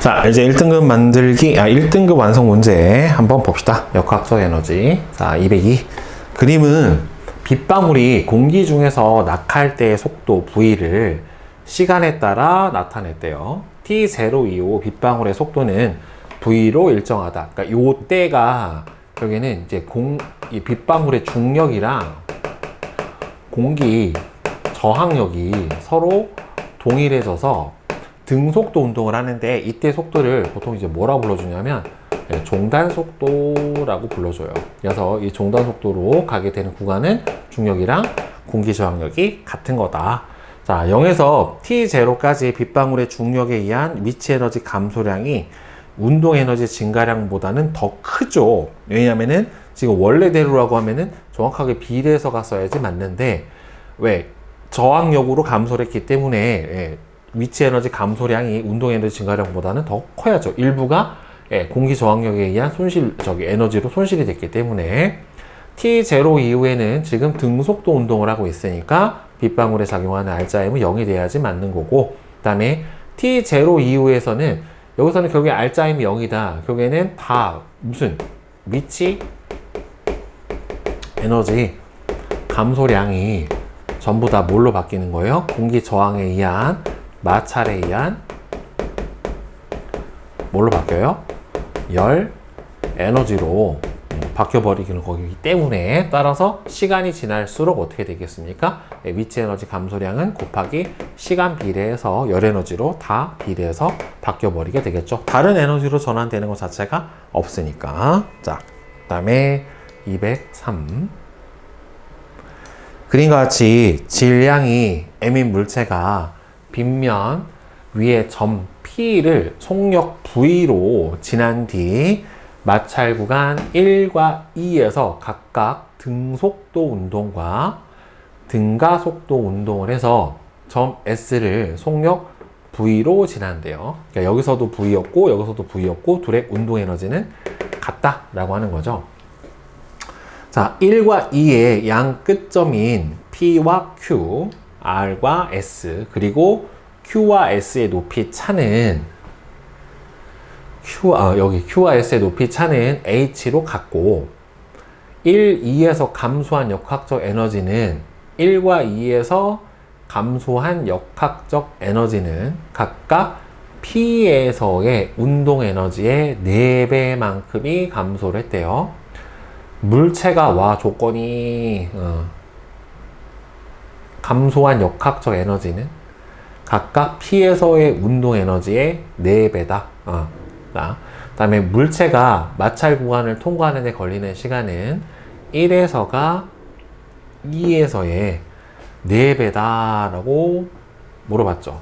자, 이제 1등급 만들기, 1등급 완성 문제 한번 봅시다. 역학적 에너지. 자, 202. 그림은 빗방울이 공기 중에서 낙할 때의 속도 V를 시간에 따라 나타냈대요. T0 이후 빗방울의 속도는 V로 일정하다. 그러니까 요 때가 여기는 이제 이 빗방울의 중력이랑 공기 저항력이 서로 동일해져서 등속도 운동을 하는데, 이때 속도를 보통 이제 뭐라고 불러주냐면 종단 속도라고 불러줘요. 그래서 이 종단 속도로 가게 되는 구간은 중력이랑 공기 저항력이 같은 거다. 자, 0에서 T0까지 빗방울의 중력에 의한 미치 에너지 감소량이 운동 에너지 증가량보다는 더 크죠. 왜냐면은 지금 원래대로라고 하면은 정확하게 비례해서 갔어야지 맞는데, 왜? 저항력으로 감소를 했기 때문에 미치 에너지 감소량이 운동 에너지 증가량보다는 더 커야죠. 일부가 공기 저항력에 의한 에너지로 손실이 됐기 때문에. T0 이후에는 지금 등속도 운동을 하고 있으니까 빗방울에 작용하는 R자임은 0이 돼야지 맞는 거고, 그 다음에 T0 이후에서는 여기서는 결국에 R자임이 0이다. 결국에는 다 무슨 미치 에너지 감소량이 전부 다 뭘로 바뀌는 거예요? 공기 저항에 의한 마찰에 의한 뭘로 바뀌어요? 열 에너지로 바뀌어버리는 거기 때문에, 따라서 시간이 지날수록 어떻게 되겠습니까? 미치 에너지 감소량은 곱하기 시간 비례해서 열 에너지로 다 비례해서 바뀌어버리게 되겠죠. 다른 에너지로 전환되는 것 자체가 없으니까. 자, 그 다음에 203. 그림과 같이 질량이 M인 물체가 빗면 위에 점 P를 속력 V로 지난 뒤 마찰 구간 1과 2에서 각각 등속도 운동과 등가속도 운동을 해서 점 S를 속력 V로 지난대요. 그러니까 여기서도 V였고 여기서도 V였고 둘의 운동 에너지는 같다라고 하는 거죠. 자, 1과 2의 양 끝점인 P와 Q, R과 S, 그리고 Q와 S의 높이 차는 여기 Q와 S의 높이 차는 H로 같고, 1, 2에서 감소한 역학적 에너지는 1과 2에서 감소한 역학적 에너지는 각각 P에서의 운동 에너지의 4배만큼이 감소를 했대요. 물체가 조건이 감소한 역학적 에너지는 각각 P에서의 운동 에너지의 4배다. 그 다음에 물체가 마찰 구간을 통과하는 데 걸리는 시간은 1에서가 2에서의 4배다라고 물어봤죠.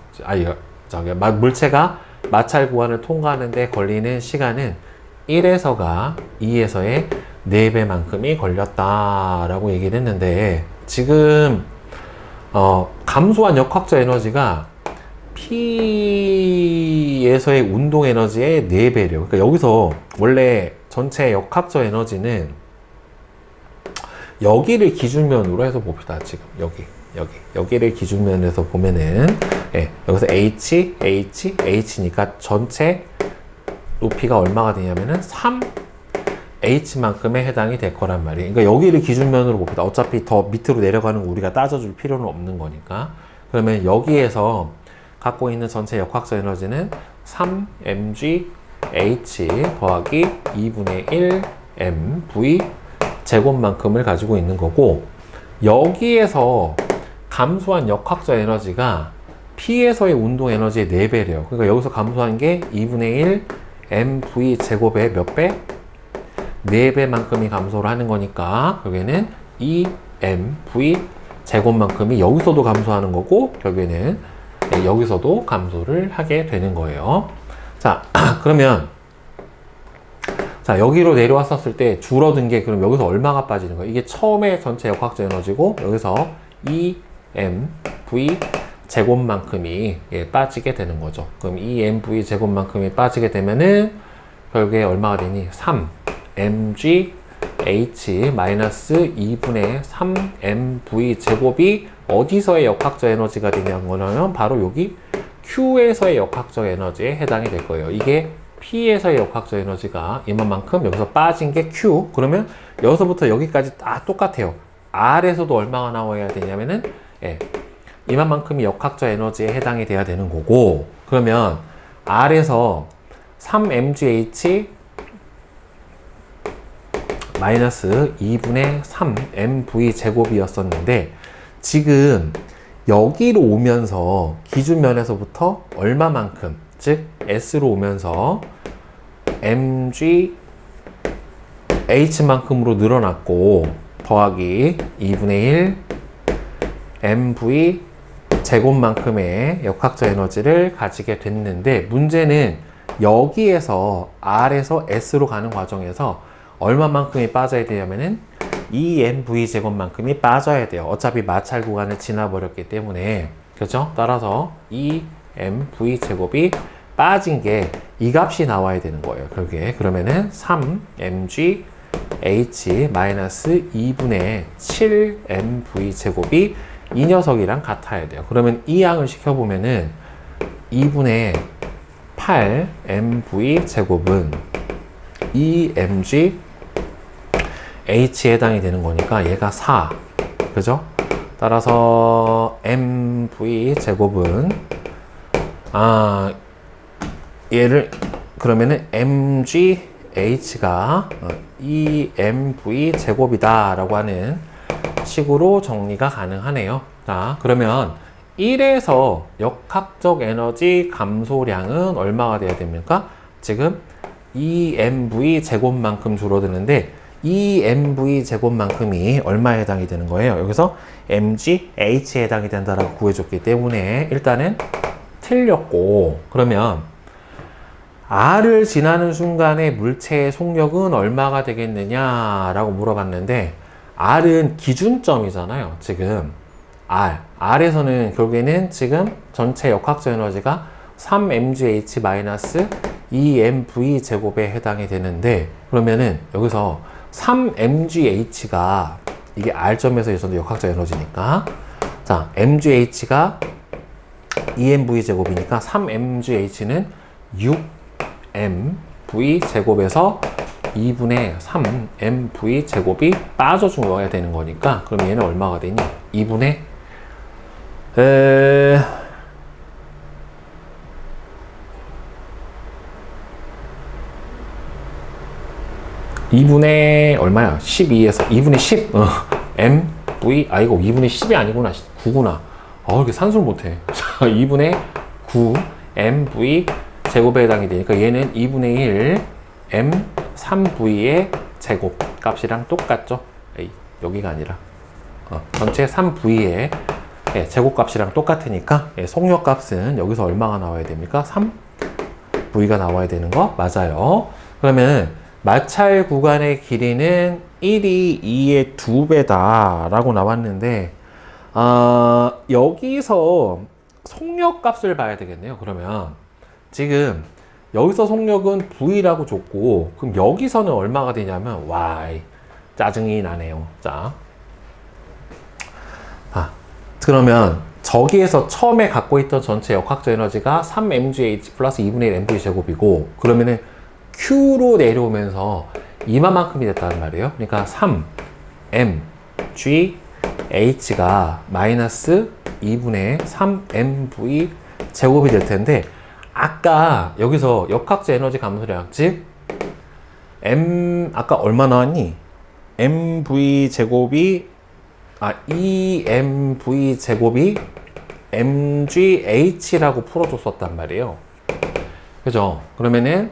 물체가 마찰 구간을 통과하는 데 걸리는 시간은 1에서가 2에서의 4배만큼이 걸렸다라고 얘기를 했는데, 지금 감소한 역학적 에너지가 P에서의 운동 에너지의 4배래요. 그러니까 여기서 원래 전체 역학적 에너지는 여기를 기준면으로 해서 봅시다. 지금 여기를 기준면에서 보면은 여기서 H니까 전체 높이가 얼마가 되냐면은 3H만큼에 해당이 될 거란 말이에요. 그러니까 여기를 기준면으로 봅시다. 어차피 더 밑으로 내려가는 거 우리가 따져줄 필요는 없는 거니까. 그러면 여기에서 갖고 있는 전체 역학적 에너지는 3mgh 더하기 2분의 1 mv 제곱만큼을 가지고 있는 거고, 여기에서 감소한 역학적 에너지가 P에서의 운동 에너지의 4배래요. 그러니까 여기서 감소한 게 2분의 1 mv 제곱의 몇 배? 4배만큼이 감소를 하는 거니까 결국에는 2mv 제곱만큼이 여기서도 감소하는 거고, 결국에는 여기서도 감소를 하게 되는 거예요. 자, 그러면 여기로 내려왔었을 때 줄어든 게 그럼 여기서 얼마가 빠지는 거예요? 이게 처음에 전체 역학적 에너지고 여기서 2mv 제곱만큼이 빠지게 되는 거죠. 그럼 2mv 제곱만큼이 빠지게 되면은 결국에 얼마가 되니? 3mg h 마이너스 2분의 3mv 제곱이 어디서의 역학적 에너지가 되냐는 거는 바로 여기 Q에서의 역학적 에너지에 해당이 될 거예요. 이게 P에서의 역학적 에너지가 이만큼 여기서 빠진 게 Q. 그러면 여기서부터 여기까지 다 똑같아요. R에서도 얼마가 나와야 되냐면은 이만큼이 역학적 에너지에 해당이 돼야 되는 거고, 그러면 R에서 3mgh 마이너스 2분의 3mv 제곱이었었는데, 지금 여기로 오면서 기준면에서부터 얼마만큼, 즉 S로 오면서 mg h만큼으로 늘어났고, 더하기 2분의 1 mv 제곱만큼의 역학적 에너지를 가지게 됐는데, 문제는 여기에서 R에서 S로 가는 과정에서 얼마만큼이 빠져야 되냐면은 2mv 제곱만큼이 빠져야 돼요. 어차피 마찰 구간을 지나버렸기 때문에. 그렇죠? 따라서 2mv 제곱이 빠진 게 이 값이 나와야 되는 거예요. 그게 그러면은 3mg h 마이너스 2분의 7mv 제곱이 이 녀석이랑 같아야 돼요. 그러면 이 양을 시켜보면은 2분의 8mv 제곱은 2mg h에 해당이 되는 거니까 얘가 4. 그죠? 따라서 mv 제곱은 얘를 그러면은 mgh가 2mv 제곱이다 라고 하는 식으로 정리가 가능하네요. 자, 그러면 1에서 역학적 에너지 감소량은 얼마가 돼야 됩니까? 지금 2mv 제곱만큼 줄어드는데 2mv 제곱만큼이 얼마에 해당이 되는 거예요? 여기서 mgh에 해당이 된다라고 구해줬기 때문에 일단은 틀렸고, 그러면 R을 지나는 순간에 물체의 속력은 얼마가 되겠느냐라고 물어봤는데, R은 기준점이잖아요. 지금 R에서는 결국에는 지금 전체 역학적 에너지가 3mgh-2mv 제곱에 해당이 되는데, 그러면은 여기서 3mgh가 이게 R점에서 있어도 역학적 에너지니까, 자, mgh가 2mv 제곱이니까 3mgh는 6mv 제곱에서 2분의 3mv 제곱이 빠져줘야 되는 거니까, 그럼 얘는 얼마가 되니? 2분의 2분의 얼마야? 12에서 2분의 10 mv, 이거 2분의 10이 아니구나, 9구나. 이렇게 산수를 못해. 2분의 9 mv 제곱에 해당이 되니까 얘는 2분의 1 m 3v의 제곱 값이랑 똑같죠? 여기가 아니라 전체 3v의 제곱 값이랑 똑같으니까 속력 값은 여기서 얼마가 나와야 됩니까? 3v가 나와야 되는 거 맞아요. 그러면 마찰 구간의 길이는 1이 2의 2배다 라고 나왔는데, 여기서 속력 값을 봐야 되겠네요. 그러면 지금 여기서 속력은 V라고 줬고, 그럼 여기서는 얼마가 되냐면 Y. 짜증이 나네요. 자, 그러면 저기에서 처음에 갖고 있던 전체 역학적 에너지가 3mgh 플러스 2분의 1 mv 제곱이고, 그러면은 Q로 내려오면서 이만큼이 됐다는 말이에요. 그러니까 3mgh가 마이너스 2분의 3mv 제곱이 될 텐데, 아까 여기서 역학적 에너지 감소량, 즉 아까 얼마 나왔니? mv 제곱이 2mv 제곱이 mgh라고 풀어줬었단 말이에요. 그죠? 그러면은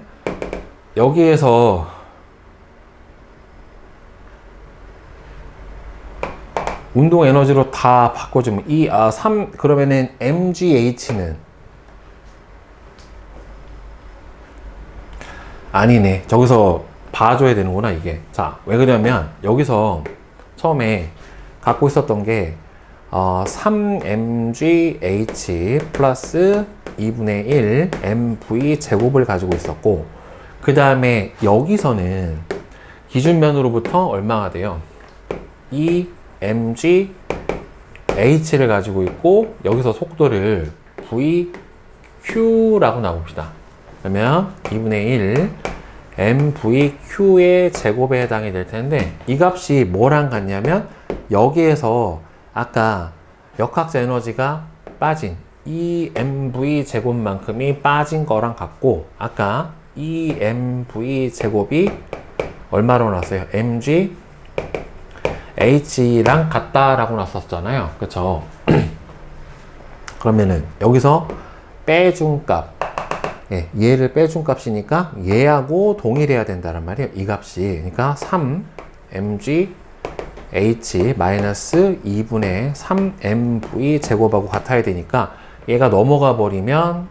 여기에서 운동 에너지로 다 바꿔주면 그러면은 mgh는 아니네. 저기서 봐줘야 되는구나, 이게. 자, 왜 그러냐면 여기서 처음에 갖고 있었던 게 3mgh 플러스 2분의 1 mv 제곱을 가지고 있었고, 그 다음에 여기서는 기준면으로부터 얼마가 돼요? 2mgh를 가지고 있고, 여기서 속도를 v Q라고 나옵시다. 그러면 2분의 1 MVQ의 제곱에 해당이 될 텐데, 이 값이 뭐랑 같냐면 여기에서 아까 역학적 에너지가 빠진 이 MV 제곱만큼이 빠진 거랑 같고, 아까 이 MV 제곱이 얼마로 나왔어요? MG H랑 같다라고 나왔었잖아요. 그쵸? 그러면은 여기서 빼준 값, 얘를 빼준 값이니까 얘하고 동일해야 된다는 말이에요. 이 값이. 그러니까 3 mg h 마이너스 2분의 3 mv 제곱하고 같아야 되니까 얘가 넘어가 버리면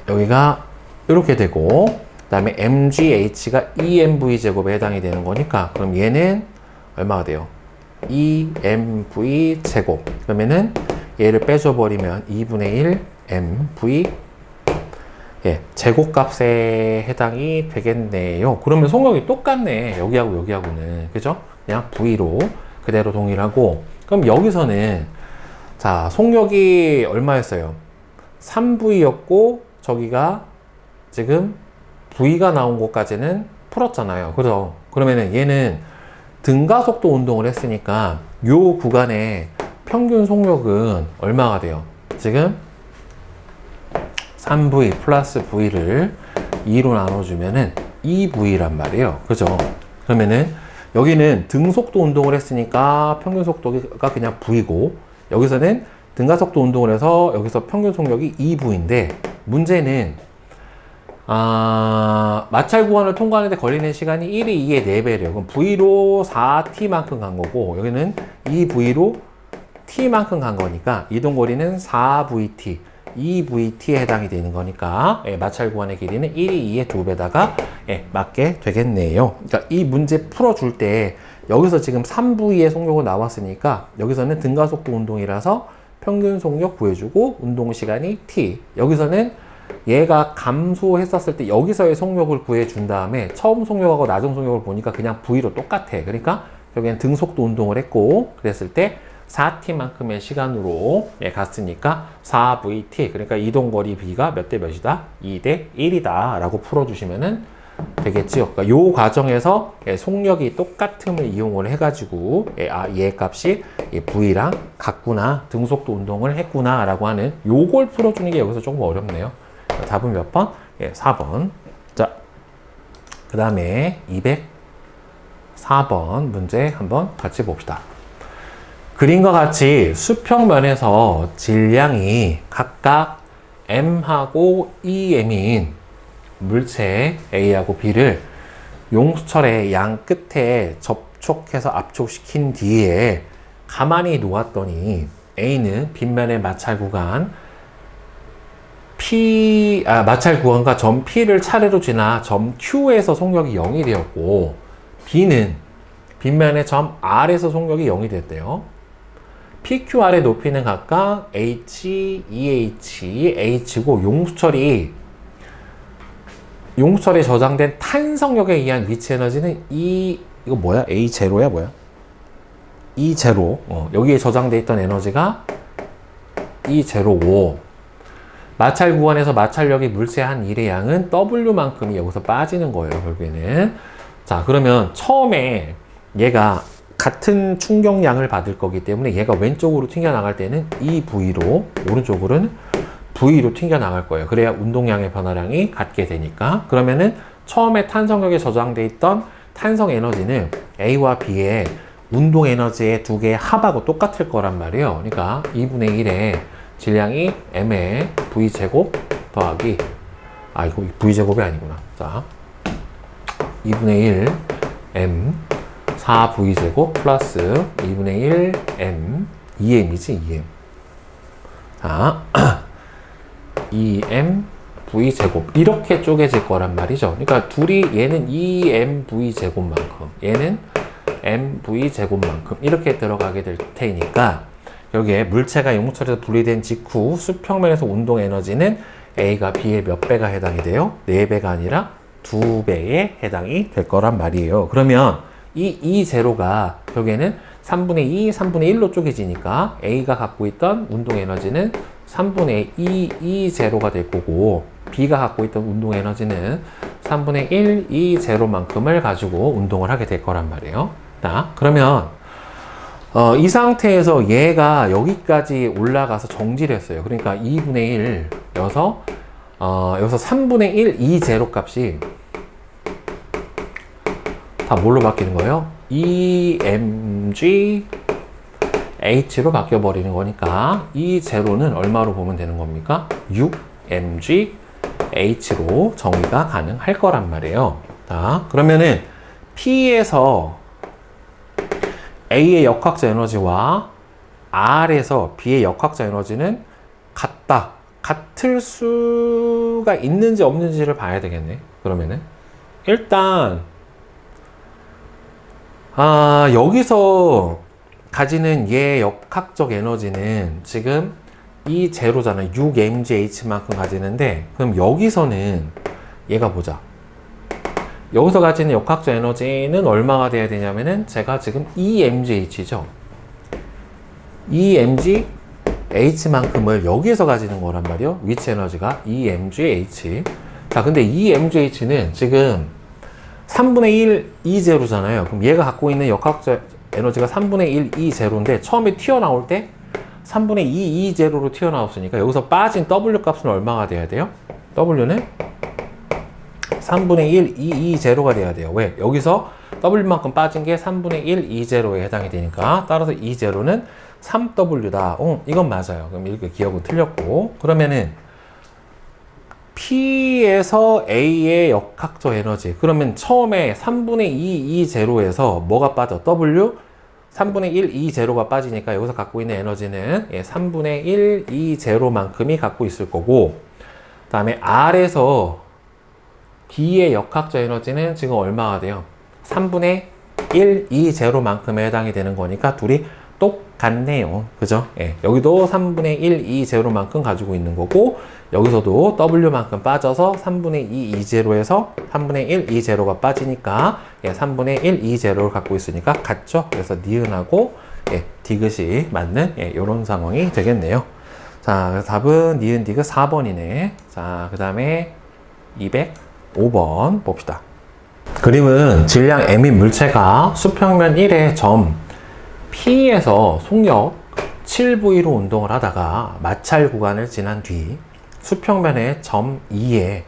여기가 이렇게 되고, 그 다음에 mgh가 2mv 제곱에 해당이 되는 거니까, 그럼 얘는 얼마가 돼요? 2mv 제곱. 그러면은 얘를 빼줘 버리면 2분의 1 mv 제곱값에 해당이 되겠네요. 그러면 속력이 똑같네. 여기하고 여기하고는. 그죠? 그냥 v로 그대로 동일하고. 그럼 여기서는 자, 속력이 얼마였어요? 3v였고 저기가 지금 v가 나온 것까지는 풀었잖아요. 그죠? 그러면은 얘는 등가속도 운동을 했으니까 요 구간에 평균 속력은 얼마가 돼요? 지금 3v 플러스 v를 2로 나눠주면은 2v란 말이에요. 그죠? 그러면은 여기는 등속도 운동을 했으니까 평균 속도가 그냥 v고, 여기서는 등가속도 운동을 해서 여기서 평균 속력이 2v인데, 문제는 마찰 구간을 통과하는데 걸리는 시간이 1이 2의 4배래요. 그럼 v로 4t만큼 간 거고, 여기는 2v로 t만큼 간 거니까 이동거리는 4vt, 2vt에 해당이 되는 거니까 마찰 구간의 길이는 1이 2의 2배다가 맞게 되겠네요. 그러니까 이 문제 풀어줄 때 여기서 지금 3v의 속력이 나왔으니까 여기서는 등가속도 운동이라서 평균 속력 구해주고 운동 시간이 t, 여기서는 얘가 감소했었을 때 여기서의 속력을 구해준 다음에 처음 속력하고 나중 속력을 보니까 그냥 v로 똑같아. 그러니까 여기는 등속도 운동을 했고 그랬을 때 4t만큼의 시간으로 갔으니까 4vt, 그러니까 이동거리 b가 몇 대 몇이다? 2대 1이다 라고 풀어주시면 되겠지요. 그러니까 요 과정에서 속력이 똑같음을 이용을 해가지고 얘 값이 v랑 같구나, 등속도 운동을 했구나 라고 하는 요걸 풀어주는 게 여기서 조금 어렵네요. 답은 몇 번? 4번. 자, 그 다음에 204번 문제 한번 같이 봅시다. 그림과 같이 수평면에서 질량이 각각 m하고 2m인 물체 A하고 B를 용수철의 양 끝에 접촉해서 압축시킨 뒤에 가만히 놓았더니 A는 빗면의 마찰 구간 마찰 구간과 점 P를 차례로 지나 점 Q에서 속력이 0이 되었고, B는 빗면의 점 R에서 속력이 0이 됐대요. PQR의 높이는 각각 H, EH, H고 용수철에 저장된 탄성력에 의한 위치 에너지는 이거 뭐야? A0야 뭐야? E0. 여기에 저장돼 있던 에너지가 E05. 마찰 구간에서 마찰력이 물체한 일의 양은 W만큼이 여기서 빠지는 거예요, 결국에는. 자, 그러면 처음에 얘가 같은 충격량을 받을 거기 때문에 얘가 왼쪽으로 튕겨나갈 때는 이 V로, 오른쪽으로는 V로 튕겨나갈 거예요. 그래야 운동량의 변화량이 같게 되니까. 그러면은 처음에 탄성력에 저장돼 있던 탄성 에너지는 A와 B의 운동 에너지의 두 개의 합하고 똑같을 거란 말이에요. 그러니까 2분의 1의 질량이 m의 V제곱 더하기, 이거 V제곱이 아니구나. 자, 2분의 1 m 4V제곱 플러스 2분의 1 m 2m이지, 2m. 자, 2m V제곱 이렇게 쪼개질 거란 말이죠. 그러니까 둘이 얘는 2m V제곱만큼, 얘는 m V제곱만큼 이렇게 들어가게 될 테니까 여기에 물체가 용수철에서 분리된 직후 수평면에서 운동 에너지는 A가 B의 몇 배가 해당이 돼요? 4배가 아니라 2배에 해당이 될 거란 말이에요. 그러면 이 E0가 결국에는 3분의 2, 3분의 1로 쪼개지니까 A가 갖고 있던 운동 에너지는 3분의 2, E 제로가 될 거고, B가 갖고 있던 운동 에너지는 3분의 1, E 제로만큼을 가지고 운동을 하게 될 거란 말이에요. 자, 그러면 이 상태에서 얘가 여기까지 올라가서 정지를 했어요. 그러니까 2분의 1 여기서 3분의 1 E 제로 값이 다 뭘로 바뀌는 거예요? EMG H로 바뀌어 버리는 거니까 E 제로는 얼마로 보면 되는 겁니까? 6mg H로 정의가 가능할 거란 말이에요. 자, 그러면은 P에서 A의 역학적 에너지와 R에서 B의 역학적 에너지는 같을 수가 있는지 없는지를 봐야 되겠네. 그러면은 일단 여기서 가지는 얘 역학적 에너지는 지금 이 제로잖아요. 6mgH만큼 가지는데, 그럼 여기서는 얘가 보자. 여기서 가지는 역학적 에너지는 얼마가 돼야 되냐면은 제가 지금 2mgh죠. 2mgh만큼을 여기에서 가지는 거란 말이에요. 위치 에너지가 2mgh. 자, 근데 2mgh는 지금 3분의 1 E0잖아요. 그럼 얘가 갖고 있는 역학적 에너지가 3분의 1 E0인데 처음에 튀어나올 때 3분의 2 E0로 튀어나왔으니까 여기서 빠진 W 값은 얼마가 돼야 돼요? W는 3분의 1 E0가 돼야 돼요. 왜? 여기서 W만큼 빠진 게 3분의 1 E0에 해당이 되니까, 따라서 E0는 3W다. 이건 맞아요. 그럼 이렇게 기억은 틀렸고, 그러면은 P에서 A의 역학적 에너지, 그러면 처음에 3분의 2 E0에서 뭐가 빠져? W 3분의 1 E0가 빠지니까 여기서 갖고 있는 에너지는 3분의 1 E0만큼이 갖고 있을 거고, 그 다음에 R에서 B의 역학적 에너지는 지금 얼마가 돼요? 3분의 1 E0만큼에 해당이 되는 거니까 둘이 똑같네요. 그죠? 예, 여기도 3분의 1 E0만큼 가지고 있는 거고, 여기서도 W만큼 빠져서 3분의 2 E0에서 3분의 1 E0가 빠지니까 3분의 1 E0를 갖고 있으니까 같죠? 그래서 니은하고 디귿이 맞는 이런 상황이 되겠네요. 자, 그래서 답은 니은 디귿 4번이네. 자, 그 다음에 205번 봅시다. 그림은 질량 M인 물체가 수평면 1의 점 P에서 속력 7V로 운동을 하다가 마찰 구간을 지난 뒤 수평면의 점 2에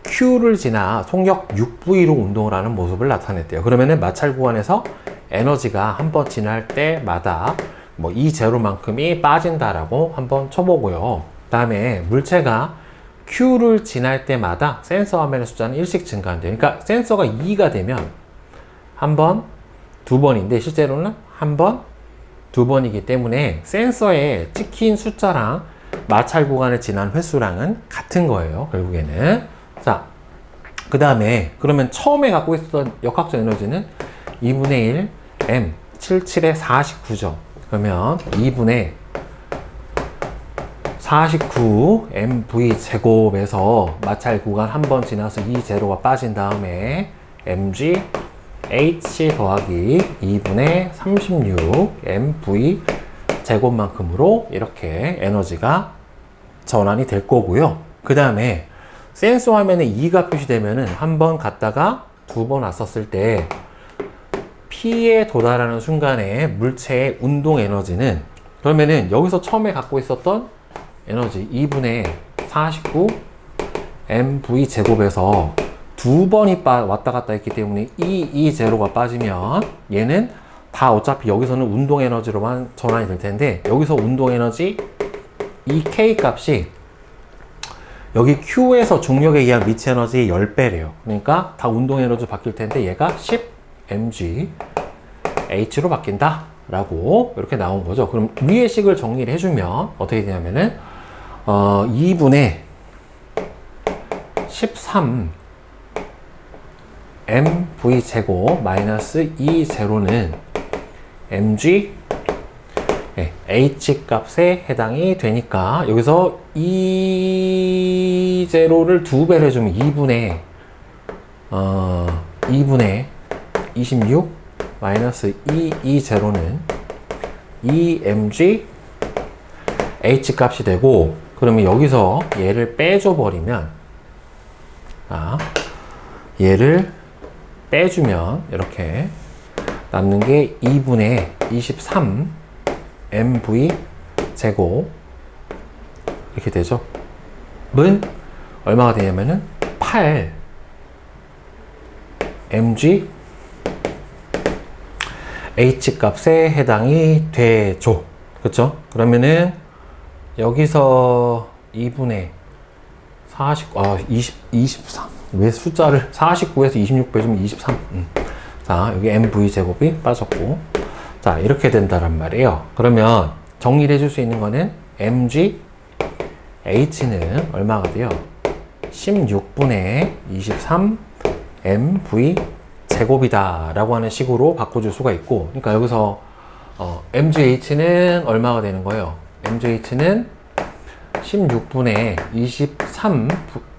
Q를 지나 속력 6V로 운동을 하는 모습을 나타냈대요. 그러면은 마찰 구간에서 에너지가 한번 지날 때마다 뭐 E0만큼이 빠진다라고 한번 쳐보고요. 그 다음에 물체가 Q를 지날 때마다 센서 화면의 숫자는 1씩 증가한대요. 그러니까 센서가 2가 되면 한 번, 두 번인데 실제로는 한 번, 두 번이기 때문에 센서에 찍힌 숫자랑 마찰 구간을 지난 횟수랑은 같은 거예요. 결국에는. 자, 그 다음에 그러면 처음에 갖고 있었던 역학적 에너지는 2분의 1 M 77의 49죠. 그러면 2분의 49 MV 제곱에서 마찰 구간 한 번 지나서 이 제로가 빠진 다음에 mg h 더하기 2분의 36 mv 제곱만큼으로 이렇게 에너지가 전환이 될 거고요. 그 다음에 센서 화면에 2가 표시되면은 한 번 갔다가 두 번 왔었을 때 P에 도달하는 순간에 물체의 운동 에너지는, 그러면은 여기서 처음에 갖고 있었던 에너지 2분의 49 mv 제곱에서 두 번이 왔다 갔다 했기 때문에 이 제로가 빠지면 얘는 다 어차피 여기서는 운동 에너지로만 전환이 될 텐데, 여기서 운동 에너지 이 K 값이 여기 Q에서 중력에 의한 미치 에너지 10배래요. 그러니까 다 운동 에너지 바뀔 텐데 얘가 10mg H로 바뀐다 라고 이렇게 나온 거죠. 그럼 위의 식을 정리를 해주면 어떻게 되냐면은 2분의 13 mv 제곱 마이너스 2 제로는 mg h 값에 해당이 되니까 여기서 2 제로를 2배를 해주면 2분의 26 마이너스 2E0는 2mg h 값이 되고, 그러면 여기서 얘를 빼줘 버리면, 얘를 빼주면 이렇게 남는 게 2분의 23 mv 제곱 이렇게 되죠. 은 얼마가 되냐면은 8 mg h 값에 해당이 되죠. 그쵸? 그러면은 여기서 2분의 23. 왜 숫자를 49에서 26 빼주면 23. 자, 여기 mv 제곱이 빠졌고, 자, 이렇게 된다란 말이에요. 그러면 정리를 해줄 수 있는 거는 mg h는 얼마가 돼요? 16분의 23 mv 제곱이다 라고 하는 식으로 바꿔줄 수가 있고, 그러니까 여기서 mgh는 얼마가 되는 거예요? mgh는 16분의 23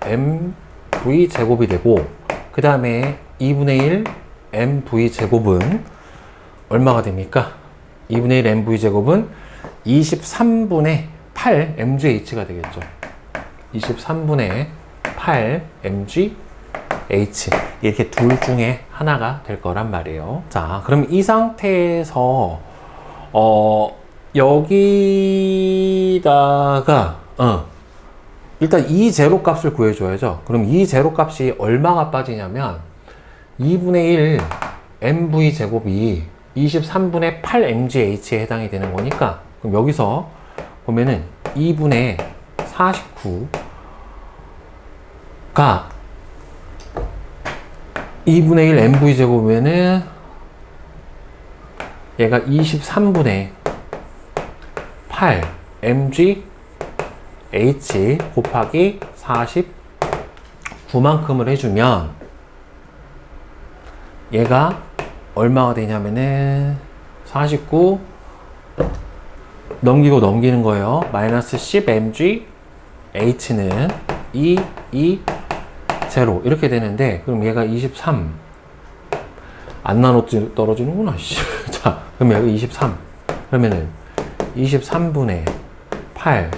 mv 제곱이 되고, 그 다음에 2분의 1 mv 제곱은 얼마가 됩니까? 2분의 1 mv 제곱은 23분의 8 mgh가 되겠죠. 23분의 8 mgh, 이렇게 둘 중에 하나가 될 거란 말이에요. 자, 그럼 이 상태에서 여기다가 일단 이 제로 값을 구해줘야죠. 그럼 이 제로 값이 얼마가 빠지냐면 2분의 1 mv 제곱이 23분의 8 mgh에 해당이 되는 거니까, 그럼 여기서 보면은 2분의 49가 2분의 1 mv 제곱이면은 얘가 23분의 8 mg h 곱하기 49만큼을 해주면 얘가 얼마가 되냐면은 49 넘기고 넘기는 거예요. 마이너스 10 mg h는 0 이렇게 되는데, 그럼 얘가 23 안 나눠 떨어지는구나. 자, 그럼 여기 23 그러면은 23분의 8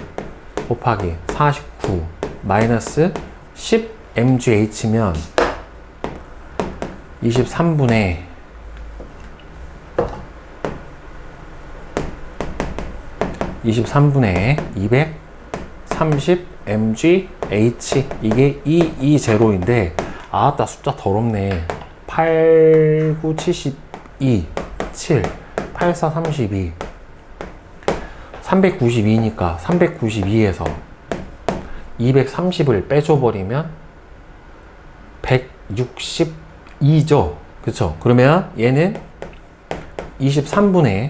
곱하기 49 마이너스 10 mgh면 23분의 230 mgh, 이게 220인데 아따 숫자 더럽네. 8, 9, 72, 7, 8, 4, 32 392니까 392에서 230을 빼줘버리면 162죠. 그쵸? 그러면 얘는 23분의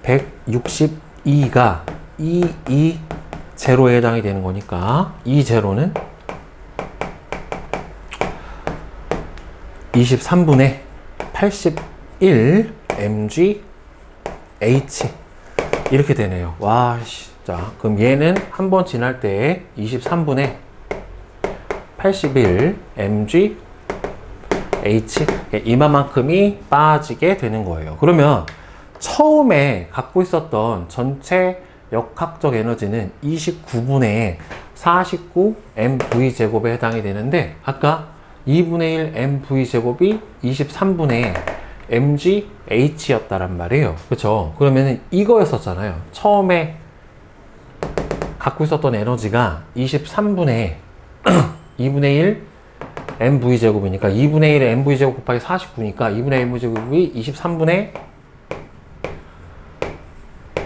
162가 220에 해당이 되는 거니까, 이 제로는 23분의 81 mgh 이렇게 되네요. 와, 자, 그럼 얘는 한 번 지날 때 23분의 81 mgh 이만큼이 빠지게 되는 거예요. 그러면 처음에 갖고 있었던 전체 역학적 에너지는 29분의 49 mv 제곱에 해당이 되는데, 아까 2분의 1 mv 제곱이 23분의 mgh 였다란 말이에요. 그쵸? 그러면 이거였었잖아요. 처음에 갖고 있었던 에너지가 23분의 2분의 1 mv 제곱이니까 2분의 1 mv 제곱 곱하기 49니까 2분의 1 mv 제곱이 23분의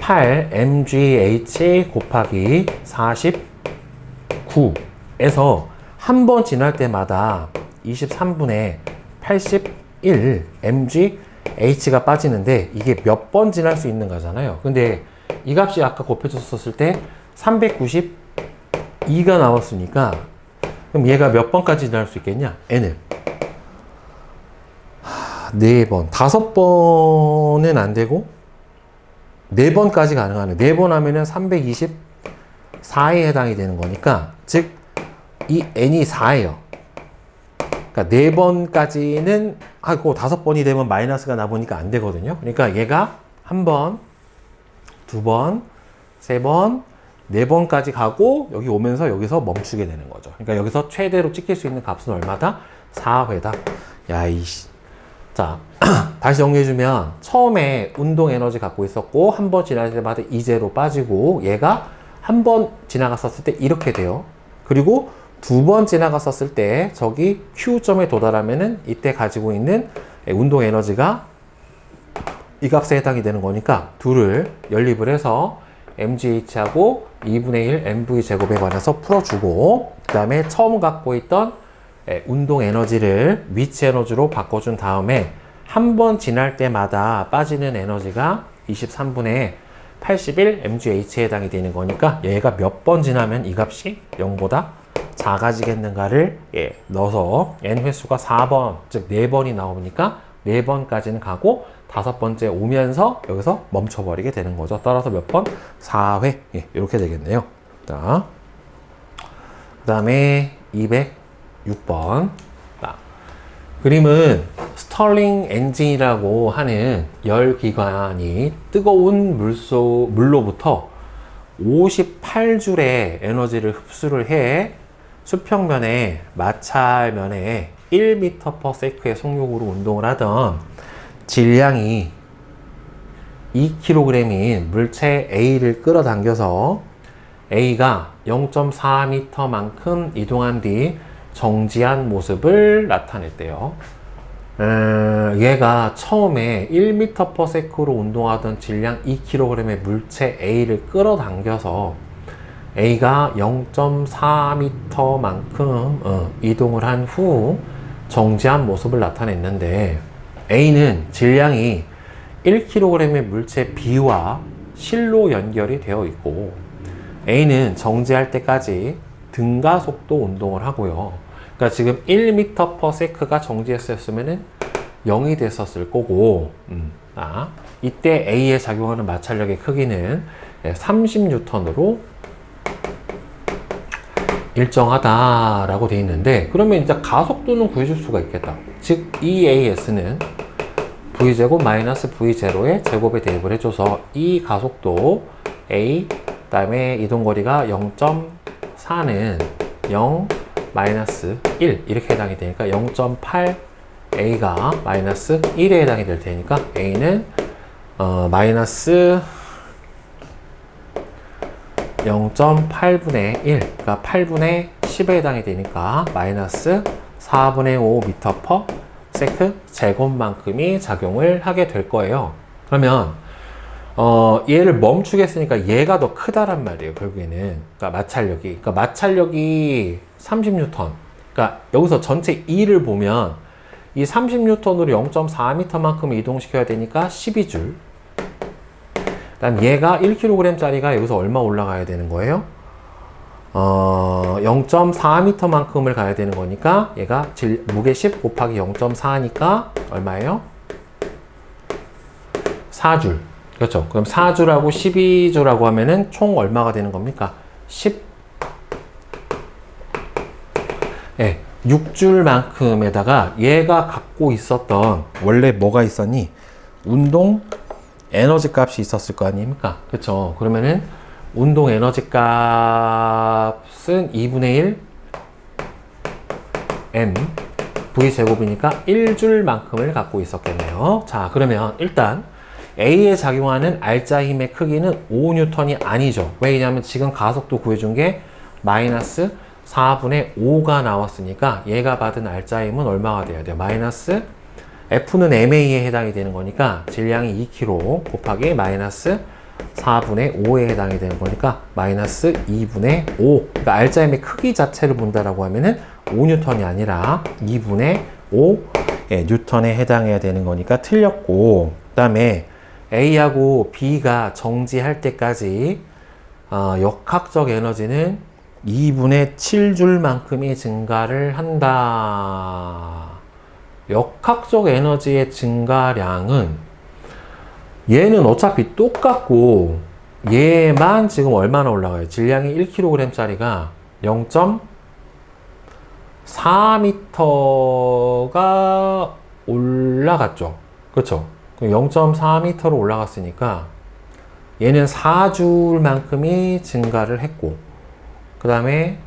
8 mgh 곱하기 49에서 한 번 지날 때마다 23분의 81 mgh가 빠지는데, 이게 몇 번 지날 수 있는 거잖아요. 근데 이 값이 아까 곱해줬었을 때 392가 나왔으니까, 그럼 얘가 몇 번까지 지날 수 있겠냐? n을 4번, 5번은 안 되고 4번까지 가능하네. 4번 하면은 324에 해당이 되는 거니까, 즉 이 n이 4예요. 그러니까 4번까지는 하고 5번이 되면 마이너스가 나보니까 안 되거든요. 그러니까 얘가 1번, 2번, 3번, 4번까지 가고 여기 오면서 여기서 멈추게 되는 거죠. 그러니까 여기서 최대로 찍힐 수 있는 값은 얼마다? 4회다. 야, 이씨. 자, 다시 정리해주면 처음에 운동 에너지 갖고 있었고 한 번 지날 때마다 2제로 빠지고 얘가 한 번 지나갔었을 때 이렇게 돼요. 그리고 2번 지나갔었을 때 저기 Q점에 도달하면은 이때 가지고 있는 운동 에너지가 이 값에 해당이 되는 거니까 둘을 연립을 해서 mgh하고 2분의 1 mv 제곱에 관해서 풀어주고 그 다음에 처음 갖고 있던 운동 에너지를 위치 에너지로 바꿔준 다음에 한 번 지날 때마다 빠지는 에너지가 23분의 81 mgh에 해당이 되는 거니까 얘가 몇 번 지나면 이 값이 0보다 작아지겠는가를 넣어서 n 횟수가 4번, 즉 4번이 나오니까 4번까지는 가고 5번째 오면서 여기서 멈춰버리게 되는 거죠. 따라서 몇 번? 4회. 이렇게 되겠네요. 자, 그 다음에 206번. 그림은 스털링 엔진이라고 하는 열기관이 뜨거운 물로부터 58줄의 에너지를 흡수를 해 수평면에 마찰면에 1m/s의 속력으로 운동을 하던 질량이 2kg인 물체 A를 끌어당겨서 A가 0.4m만큼 이동한 뒤 정지한 모습을 나타냈대요. 얘가 처음에 1m/s로 운동하던 질량 2kg의 물체 A를 끌어당겨서 A가 0.4m만큼 이동을 한 후 정지한 모습을 나타냈는데 A는 질량이 1kg의 물체 B와 실로 연결이 되어 있고 A는 정지할 때까지 등가 속도 운동을 하고요. 그러니까 지금 1m/s가 정지했었으면 0이 됐었을 거고 이때 A에 작용하는 마찰력의 크기는 30N으로 일정하다라고 되어 있는데 그러면 이제 가속도는 구해줄 수가 있겠다. 즉 EAS는 V제곱 마이너스 V0의 제곱에 대입을 해줘서 이 가속도 A 그 다음에 이동거리가 0.4는 0 마이너스 1 이렇게 해당이 되니까 0.8 A가 마이너스 1에 해당이 될 테니까 A는 마이너스 0.8분의 1 그러니까 8분의 10에 해당이 되니까 마이너스 4분의 5 미터 퍼 세크 제곱만큼이 작용을 하게 될 거예요. 그러면 얘를 멈추게 했으니까 얘가 더 크다란 말이에요. 결국에는 그러니까 마찰력이 30N. 그러니까 여기서 전체 E를 보면 이 30N으로 0.4m만큼 이동시켜야 되니까 12줄. 그다음 얘가 1kg짜리가 여기서 얼마 올라가야 되는 거예요? 0.4m만큼을 가야 되는 거니까 얘가 무게 10 곱하기 0.4니까 얼마예요? 4줄. 그렇죠. 그럼 4줄하고 12줄하고 하면은 총 얼마가 되는 겁니까? 6줄만큼에다가 얘가 갖고 있었던 원래 뭐가 있었니? 운동 에너지 값이 있었을 거 아닙니까? 그렇죠. 그러면은 운동 에너지 값은 2분의 1 m v제곱이니까 1줄만큼을 갖고 있었겠네요. 자, 그러면 일단 A에 작용하는 알짜 힘의 크기는 5N이 아니죠. 왜냐하면 지금 가속도 구해준 게 마이너스 4분의 5가 나왔으니까 얘가 받은 알짜 힘은 얼마가 돼야 돼요? 마이너스 F는 MA에 해당이 되는 거니까 질량이 2kg 곱하기 마이너스 4분의 5에 해당이 되는 거니까 마이너스 2분의 5. 그러니까 알짜 힘의 크기 자체를 본다라고 하면은 5N이 아니라 2분의 5 뉴턴에 해당해야 되는 거니까 틀렸고, 그 다음에 A하고 B가 정지할 때까지 역학적 에너지는 2분의 7줄만큼이 증가를 한다. 역학적 에너지의 증가량은 얘는 어차피 똑같고 얘만 지금 얼마나 올라가요? 질량이 1kg짜리가 4m가 올라갔죠. 그렇죠? 0.4m로 올라갔으니까 얘는 4줄만큼이 증가를 했고, 그 다음에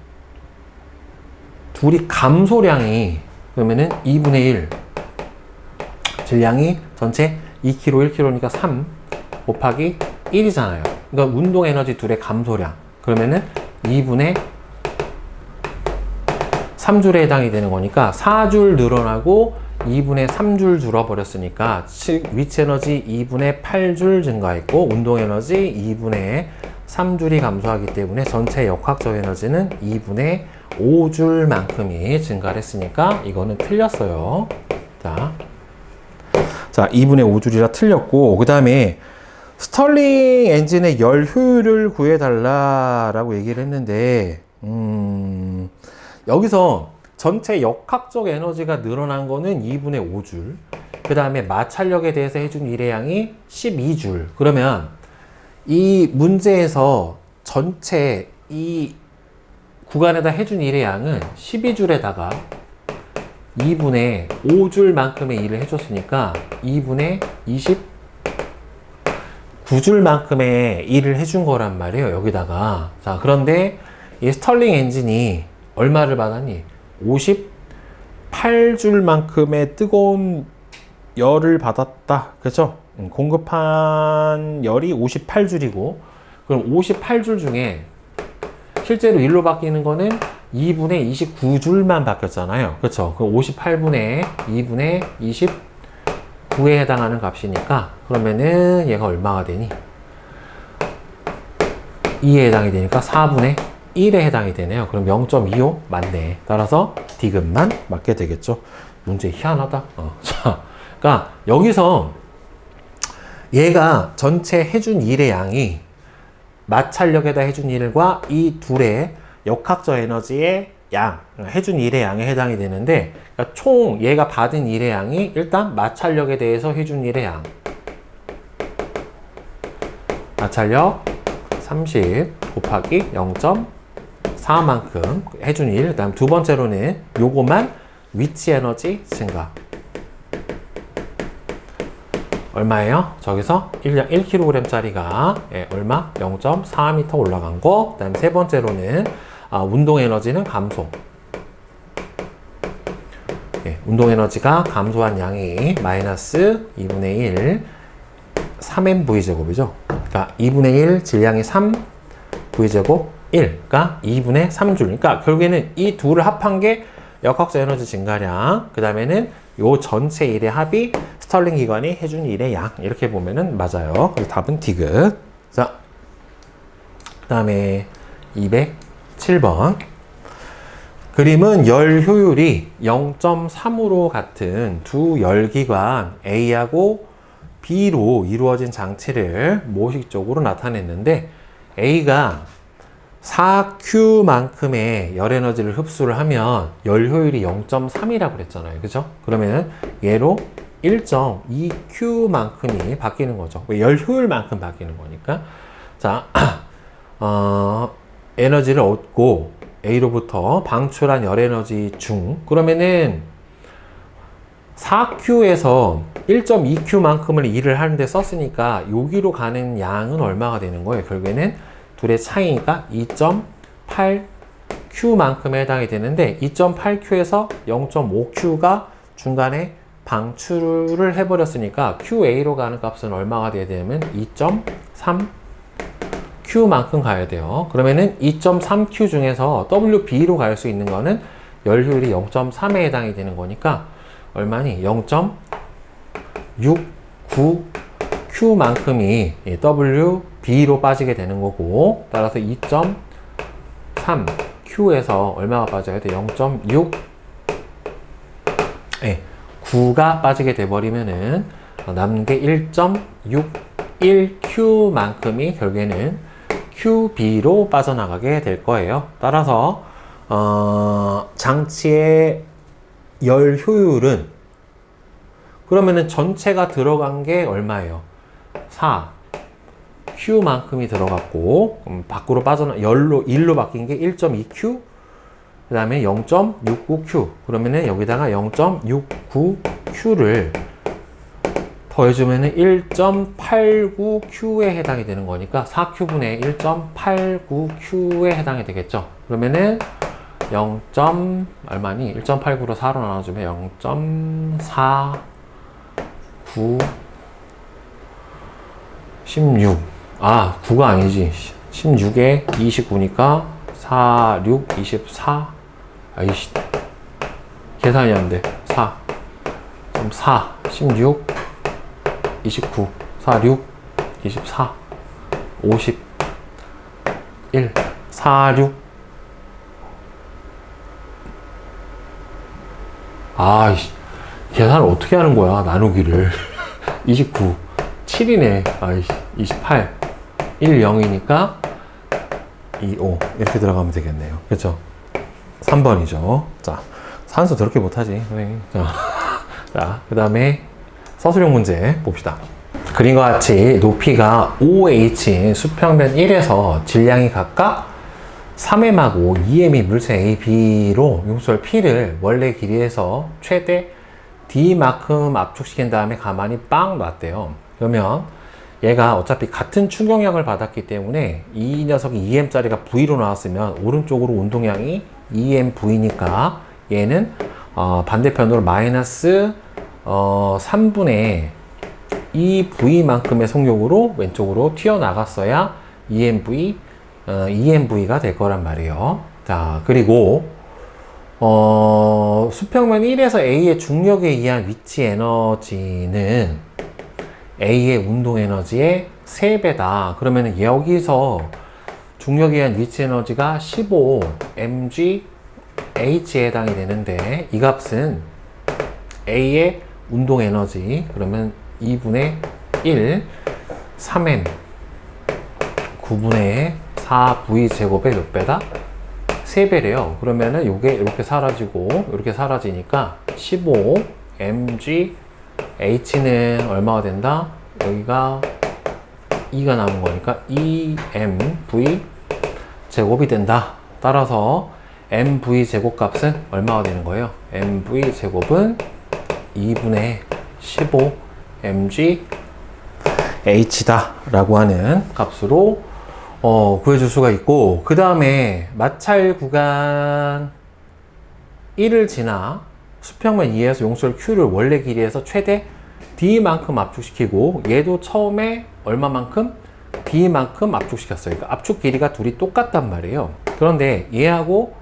둘이 감소량이 그러면은 2분의 1, 질량이 전체 2kg, 1kg니까 3 곱하기 1이잖아요. 그러니까 운동 에너지 둘의 감소량. 그러면은 2분의 3줄에 해당이 되는 거니까 4줄 늘어나고 2분의 3줄 줄어버렸으니까 위치 에너지 2분의 8줄 증가했고 운동 에너지 2분의 3줄이 감소하기 때문에 전체 역학적 에너지는 2분의 5줄만큼이 증가를 했으니까 이거는 틀렸어요. 자, 2분의 5줄이라 틀렸고, 그 다음에 스털링 엔진의 열 효율을 구해달라라고 얘기를 했는데, 여기서 전체 역학적 에너지가 늘어난 거는 2분의 5줄, 그 다음에 마찰력에 대해서 해준 일의 양이 12줄. 그러면 이 문제에서 전체 이 구간에다 해준 일의 양은 12줄에다가 2분의 5줄만큼의 일을 해줬으니까 2분의 29줄만큼의 일을 해준 거란 말이에요, 여기다가. 자, 그런데 이 스털링 엔진이 얼마를 받았니? 58줄만큼의 뜨거운 열을 받았다. 그렇죠? 공급한 열이 58줄이고, 그럼 58줄 중에 실제로 일로 바뀌는 거는 2분의 29줄만 바뀌었잖아요. 그렇죠? 그럼 58분의 2분의 29에 해당하는 값이니까, 그러면은 얘가 얼마가 되니? 2에 해당이 되니까 4분의 1에 해당이 되네요. 그럼 0.25 맞네. 따라서 D급만 맞게 되겠죠. 문제 희한하다. 자, 그러니까 여기서 얘가 전체 해준 일의 양이 마찰력에다 해준 일과 이 둘의 역학적 에너지의 양, 해준 일의 양에 해당이 되는데, 그러니까 총 얘가 받은 일의 양이 일단 마찰력에 대해서 해준 일의 양, 마찰력 30 곱하기 0.4만큼 해준 일. 그 다음 두 번째로는 요거만 위치 에너지 증가. 얼마예요? 저기서 1kg짜리가 얼마? 0.4m 올라간 거. 그 다음 세 번째로는 운동 에너지는 감소. 운동 에너지가 감소한 양이 마이너스 2분의 1 3mv제곱이죠. 그러니까 2분의 1 질량이 3 v제곱 1. 그러니까 2분의 3줄. 그러니까 결국에는 이 둘을 합한 게 역학적 에너지 증가량. 그 다음에는 요 전체 일의 합이 스털링 기관이 해준 일의 양. 이렇게 보면은 맞아요. 그래서 답은 D급. 자, 그 다음에 207번. 그림은 열 효율이 0.3으로 같은 두 열기관 A하고 B로 이루어진 장치를 모식적으로 나타냈는데, A가 4Q만큼의 열 에너지를 흡수를 하면 열 효율이 0.3이라고 그랬잖아요. 그죠? 그러면 얘로 1.2Q만큼이 바뀌는 거죠. 열 효율만큼 바뀌는 거니까. 자, 에너지를 얻고 A로부터 방출한 열 에너지 중, 그러면은 4Q에서 1.2Q만큼을 일을 하는데 썼으니까 여기로 가는 양은 얼마가 되는 거예요? 결국에는 둘의 차이니까 2.8Q만큼에 해당이 되는데, 2.8Q에서 0.5Q가 중간에 방출을 해버렸으니까 QA로 가는 값은 얼마가 돼야 되냐면 2.3Q만큼 가야 돼요. 그러면은 2.3Q 중에서 WB로 갈 수 있는 거는 열 효율이 0.3에 해당이 되는 거니까 얼마니? 0.69Q만큼이 WB로 빠지게 되는 거고, 따라서 2.3Q에서 얼마가 빠져야 돼? 0.6 9가 빠지게 돼버리면은 남는 게 1.61Q만큼이 결국에는 QB로 빠져나가게 될 거예요. 따라서 장치의 열 효율은, 그러면은 전체가 들어간 게 얼마예요? 4Q만큼이 들어갔고, 밖으로 열로 1로 바뀐 게 1.2Q, 그 다음에 0.69Q. 그러면은 여기다가 0.69Q를 더해주면은 1.89Q에 해당이 되는 거니까 4Q분의 1.89Q에 해당이 되겠죠. 그러면은 0. 얼마니? 1.89로 4로 나눠주면 0.49 16. 아, 9가 아니지. 16에 29니까 4, 6, 24. 아이씨. 계산이 안 돼. 4. 그럼 4, 16, 29, 4, 6, 24, 51, 4, 6. 아이씨. 계산을 어떻게 하는 거야, 나누기를. 29. 7이네. 아이씨. 28. 1, 0이니까 2, 5. 이렇게 들어가면 되겠네요. 그렇죠? 3번이죠. 자, 산수 더럽게 못하지. 자, 그 다음에 서술형 문제 봅시다. 그림과 같이 높이가 5h인 수평면 1에서 질량이 각각 3m하고 2m이 물체 A, B로 용솔 P를 원래 길이에서 최대 D만큼 압축시킨 다음에 가만히 빵 놨대요. 그러면 얘가 어차피 같은 충격량을 받았기 때문에 이 녀석이 2m짜리가 V로 나왔으면 오른쪽으로 운동량이 2mV니까 얘는 반대편으로 마이너스 3분의 2V만큼의 속력으로 왼쪽으로 튀어나갔어야 2mV가 될 거란 말이에요. 자, 그리고 수평면 1에서 A의 중력에 의한 위치 에너지는 A의 운동 에너지의 3배다. 그러면 여기서 중력에 의한 위치 에너지가 15mgH에 해당이 되는데 이 값은 A의 운동 에너지, 그러면 2분의 1, 3m 9분의 4V 제곱의 몇 배다? 3배래요. 그러면은 요게 이렇게 사라지고 이렇게 사라지니까 15mgH는 얼마가 된다? 여기가 2가 남은 거니까 2mV 제곱이 된다. 따라서 mV 제곱 값은 얼마가 되는 거예요? mV 제곱은 2분의 15mgH다 라고 하는 값으로 구해줄 수가 있고, 그 다음에 마찰 구간 1을 지나 수평면 2에서 용솔 Q를 원래 길이에서 최대 D만큼 압축시키고 얘도 처음에 얼마만큼? D만큼 압축시켰어요. 그러니까 압축 길이가 둘이 똑같단 말이에요. 그런데 얘하고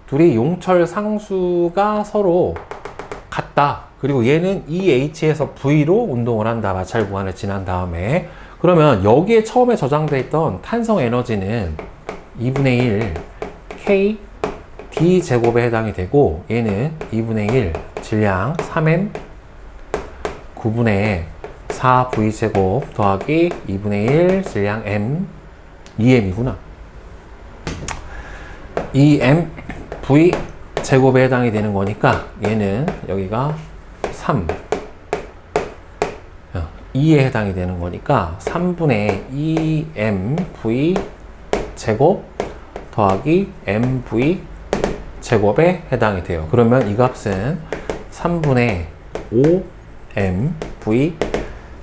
둘이 용철 상수가 서로 같다. 그리고 얘는 EH에서 V로 운동을 한다. 마찰 구간을 지난 다음에. 그러면 여기에 처음에 저장되어 있던 탄성 에너지는 2분의 1 K D 제곱에 해당이 되고 얘는 2분의 1 질량 3m 9분의 4V 제곱 더하기 2분의 1 질량 M 2m이구나. 2mV 제곱에 해당이 되는 거니까 얘는 여기가 3 2에 해당이 되는 거니까 3분의 2mv 제곱 더하기 mv 제곱에 해당이 돼요. 그러면 이 값은 3분의 5mv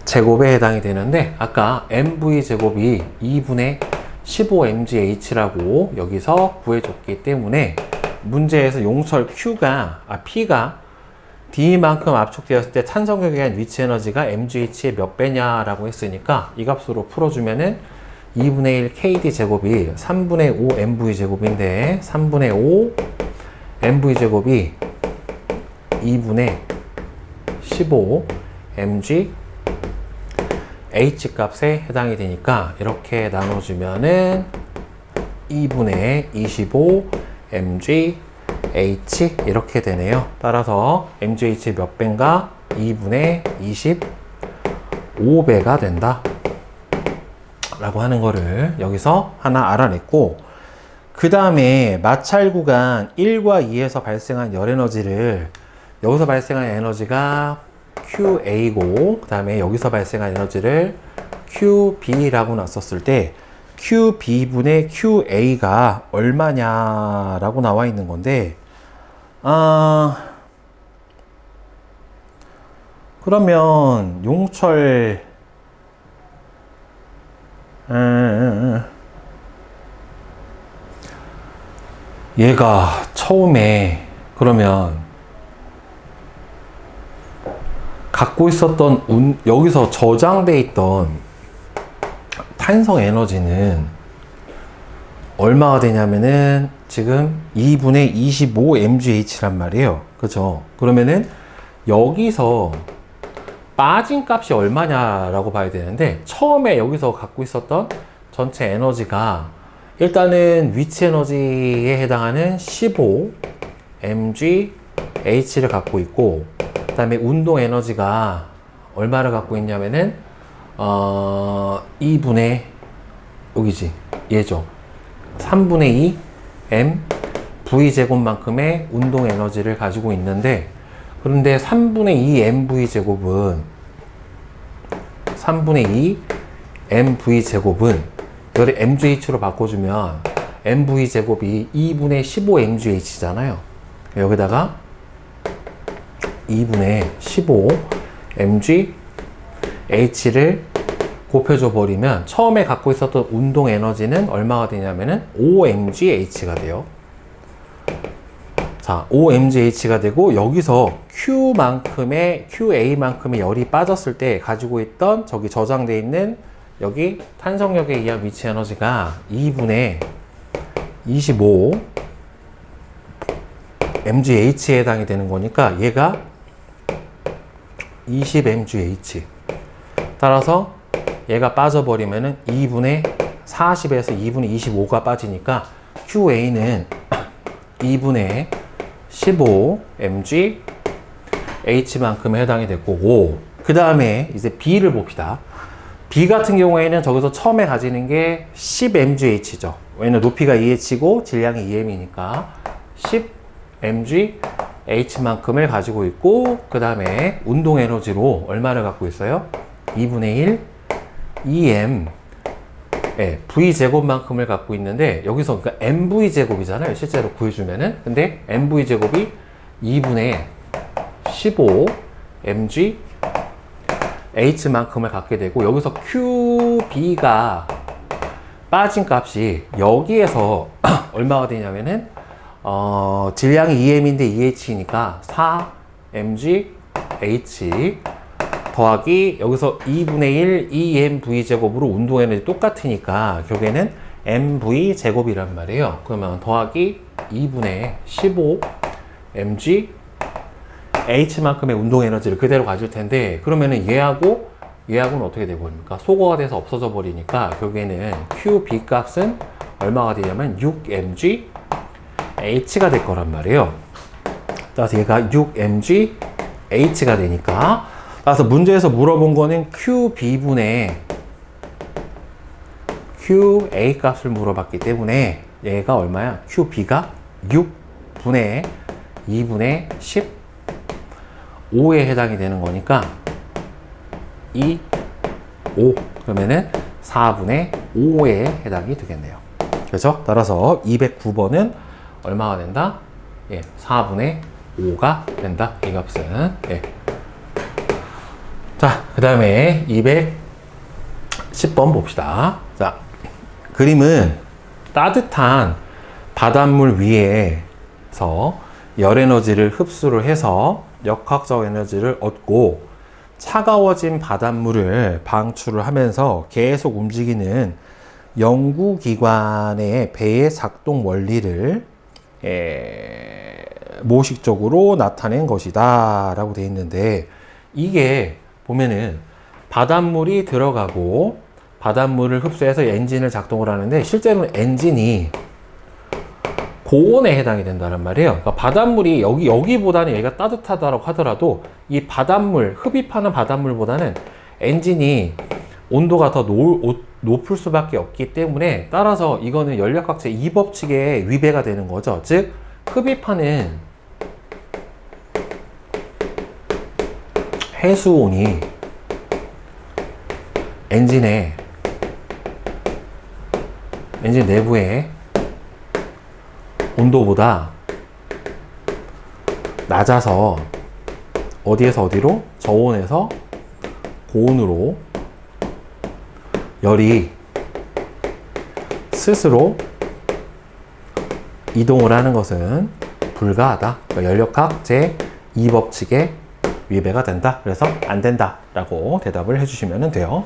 제곱에 해당이 되는데 아까 mv 제곱이 2분의 15mgh라고 여기서 구해줬기 때문에 문제에서 용설 P가 D만큼 압축되었을 때 탄성력에 의한 위치 에너지가 mgh의 몇 배냐라고 했으니까 이 값으로 풀어주면은 2분의 1 kd 제곱이 3분의 5 mv 제곱인데 3분의 5 mv 제곱이 2분의 15 mg h 값에 해당이 되니까 이렇게 나눠주면은 2분의 25 mg H 이렇게 되네요. 따라서 mgh 몇 배인가? 2분의 25배가 된다 라고 하는 거를 여기서 하나 알아냈고, 그 다음에 마찰 구간 1과 2에서 발생한 열 에너지를 여기서 발생한 에너지가 QA고 그 다음에 여기서 발생한 에너지를 QB라고 놨었을 때 QB분의 QA가 얼마냐라고 나와 있는 건데, 그러면 용철 얘가 처음에 그러면 갖고 있었던 여기서 저장돼 있던 탄성 에너지는 얼마가 되냐면은 지금 2분의 25 mgh란 말이에요. 그죠? 그러면은 여기서 빠진 값이 얼마냐라고 봐야 되는데, 처음에 여기서 갖고 있었던 전체 에너지가 일단은 위치 에너지에 해당하는 15 mgh를 갖고 있고, 그 다음에 운동 에너지가 얼마를 갖고 있냐면은 2분의 여기지 얘죠. 3분의 2 m v 제곱만큼의 운동 에너지를 가지고 있는데, 그런데 3분의 2 mv 제곱은 3분의 2 mv 제곱은 이거를 mgh로 바꿔주면 mv 제곱이 2분의 15 mgh잖아요. 여기다가 2분의 15 mgh를 곱해줘 버리면 처음에 갖고 있었던 운동 에너지는 얼마가 되냐면은 5mgh가 돼요. 자, 5mgh가 되고, 여기서 QA만큼의 열이 빠졌을 때 가지고 있던 저기 저장되어 있는 여기 탄성력에 의한 위치 에너지가 2분의 25 mgh에 해당이 되는 거니까 얘가 20 mgh. 따라서 얘가 빠져버리면은 2분의 40에서 2분의 25가 빠지니까 QA는 2분의 15 mgh만큼에 해당이 될 거고, 그 다음에 이제 B를 봅시다. B 같은 경우에는 저기서 처음에 가지는 게 10 mgh죠. 왜냐면 높이가 2h고 질량이 2m이니까 10 mgh만큼을 가지고 있고, 그 다음에 운동 에너지로 얼마를 갖고 있어요? 2분의 1 2m V제곱만큼을 갖고 있는데, 여기서 그러니까 MV제곱이잖아요. 실제로 구해주면은. 근데 MV제곱이 2분의 15 mgh만큼을 갖게 되고, 여기서 QB가 빠진 값이 여기에서 얼마가 되냐면은 질량이 2m인데 2h니까 4 mgh 더하기 여기서 2분의 1 2mv 제곱으로 운동 에너지 똑같으니까 결국에는 mv 제곱이란 말이에요. 그러면 더하기 2분의 15 mgh만큼의 운동 에너지를 그대로 가질 텐데, 그러면은 얘하고는 어떻게 되고 있습니까? 소거가 돼서 없어져 버리니까 결국에는 QB 값은 얼마가 되냐면 6mgh가 될 거란 말이에요. 따라서 얘가 6mgh가 되니까, 따라서 문제에서 물어본 거는 QB분의 QA 값을 물어봤기 때문에 얘가 얼마야? QB가 6분의 2분의 15에 해당이 되는 거니까 5 그러면은 4분의 5에 해당이 되겠네요. 그렇죠? 따라서 209번은 얼마가 된다? 예, 4분의 5가 된다. 이 값은. 예. 자, 그 다음에 210번 봅시다. 자, 그림은 따뜻한 바닷물 위에서 열 에너지를 흡수를 해서 역학적 에너지를 얻고, 차가워진 바닷물을 방출을 하면서 계속 움직이는 연구기관의 배의 작동 원리를 모식적으로 나타낸 것이다 라고 되어 있는데, 이게 보면은 바닷물이 들어가고 바닷물을 흡수해서 엔진을 작동을 하는데, 실제로는 엔진이 고온에 해당이 된다는 말이에요. 그러니까 바닷물이 여기보다는 여기가 따뜻하다고 하더라도 이 바닷물, 흡입하는 바닷물보다는 엔진이 온도가 더 높을 수밖에 없기 때문에, 따라서 이거는 연력학적 2법칙에 위배가 되는 거죠. 즉, 흡입하는 해수온이 엔진의 엔진 내부의 온도보다 낮아서 어디에서 어디로? 저온에서 고온으로 열이 스스로 이동을 하는 것은 불가하다. 그러니까 연력학 제2법칙에 위배가 된다. 그래서 안 된다 라고 대답을 해주시면 돼요.